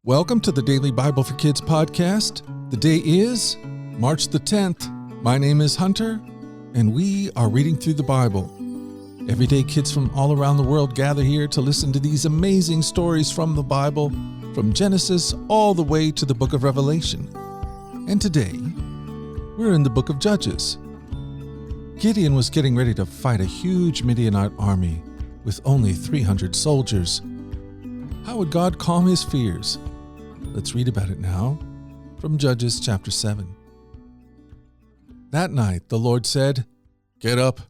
Welcome to the Daily Bible for Kids podcast. The day is March the 10th. My name is Hunter, and we are reading through the Bible. Every day, kids from all around the world gather here to listen to these amazing stories from the Bible, from Genesis all the way to the book of Revelation. And today, we're in the book of Judges. Gideon was getting ready to fight a huge Midianite army with only 300 soldiers. How would God calm his fears? Let's read about it now from Judges chapter 7. That night the Lord said, "Get up,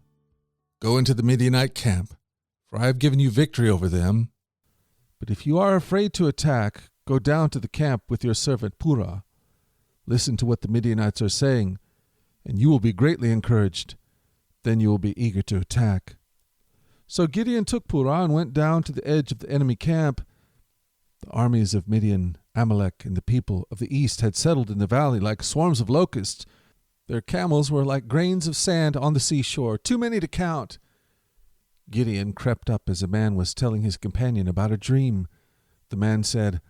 go into the Midianite camp, for I have given you victory over them. But if you are afraid to attack, go down to the camp with your servant Purah. Listen to what the Midianites are saying, and you will be greatly encouraged. Then you will be eager to attack." So Gideon took Purah and went down to the edge of the enemy camp. The armies of Midian, Amalek, and the people of the east had settled in the valley like swarms of locusts. Their camels were like grains of sand on the seashore, too many to count. Gideon crept up as a man was telling his companion about a dream. The man said,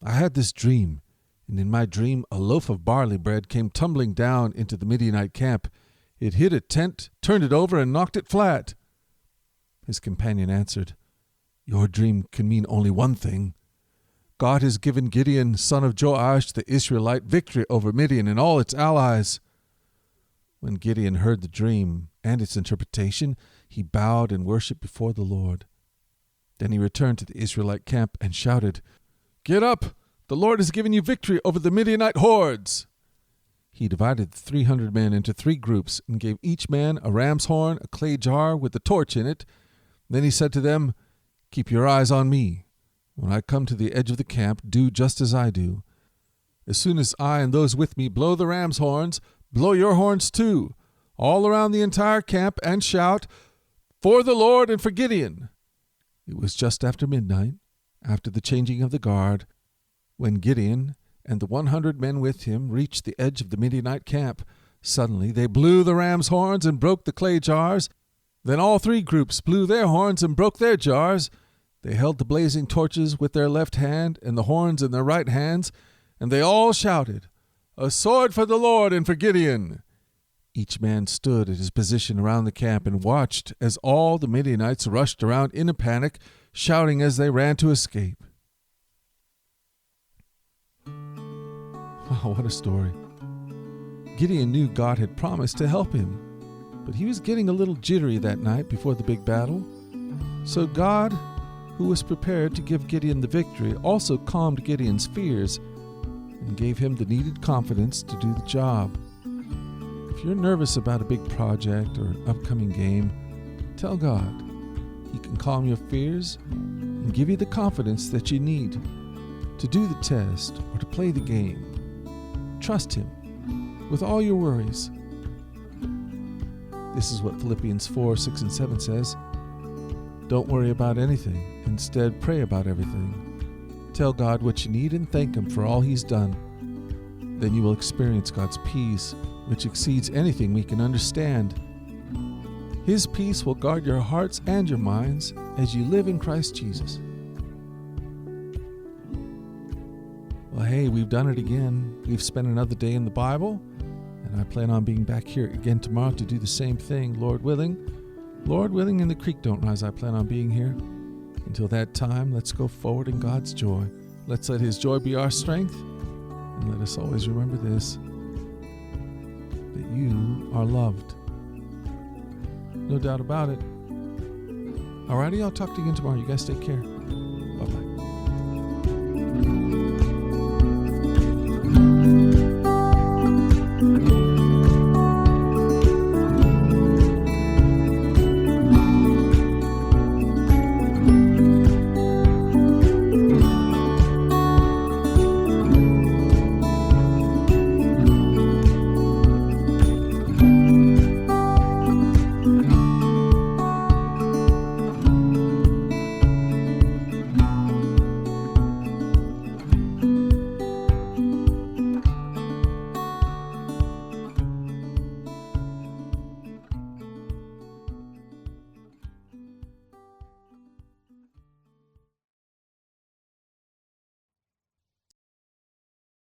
"I had this dream, and in my dream a loaf of barley bread came tumbling down into the Midianite camp. It hit a tent, turned it over, and knocked it flat." His companion answered, "Your dream can mean only one thing. God has given Gideon, son of Joash, the Israelite, victory over Midian and all its allies." When Gideon heard the dream and its interpretation, he bowed and worshipped before the Lord. Then he returned to the Israelite camp and shouted, "Get up! The Lord has given you victory over the Midianite hordes!" He divided the 300 men into 3 groups and gave each man a ram's horn, a clay jar with a torch in it. Then he said to them, "Keep your eyes on me. When I come to the edge of the camp, do just as I do. As soon as I and those with me blow the ram's horns, blow your horns too, all around the entire camp, and shout, 'For the Lord and for Gideon.'" It was just after midnight, after the changing of the guard, when Gideon and the 100 men with him reached the edge of the Midianite camp. Suddenly they blew the ram's horns and broke the clay jars. Then all 3 groups blew their horns and broke their jars. They held the blazing torches with their left hand and the horns in their right hands, and they all shouted, "A sword for the Lord and for Gideon!" Each man stood at his position around the camp and watched as all the Midianites rushed around in a panic, shouting as they ran to escape. Wow, what a story. Gideon knew God had promised to help him, but he was getting a little jittery that night before the big battle. So God, who was prepared to give Gideon the victory, also calmed Gideon's fears and gave him the needed confidence to do the job. If you're nervous about a big project or upcoming game, tell God. He can calm your fears and give you the confidence that you need to do the test or to play the game. Trust Him with all your worries. This is what Philippians 4, 6, and 7 says. "Don't worry about anything. Instead, pray about everything. Tell God what you need and thank Him for all He's done. Then you will experience God's peace, which exceeds anything we can understand. His peace will guard your hearts and your minds as you live in Christ Jesus." Well, hey, we've done it again. We've spent another day in the Bible, and I plan on being back here again tomorrow to do the same thing, Lord willing. Lord willing, and the creek don't rise, I plan on being here. Until that time, let's go forward in God's joy. Let's let His joy be our strength, and let us always remember this, that you are loved. No doubt about it. Alrighty, I'll talk to you again tomorrow. You guys take care.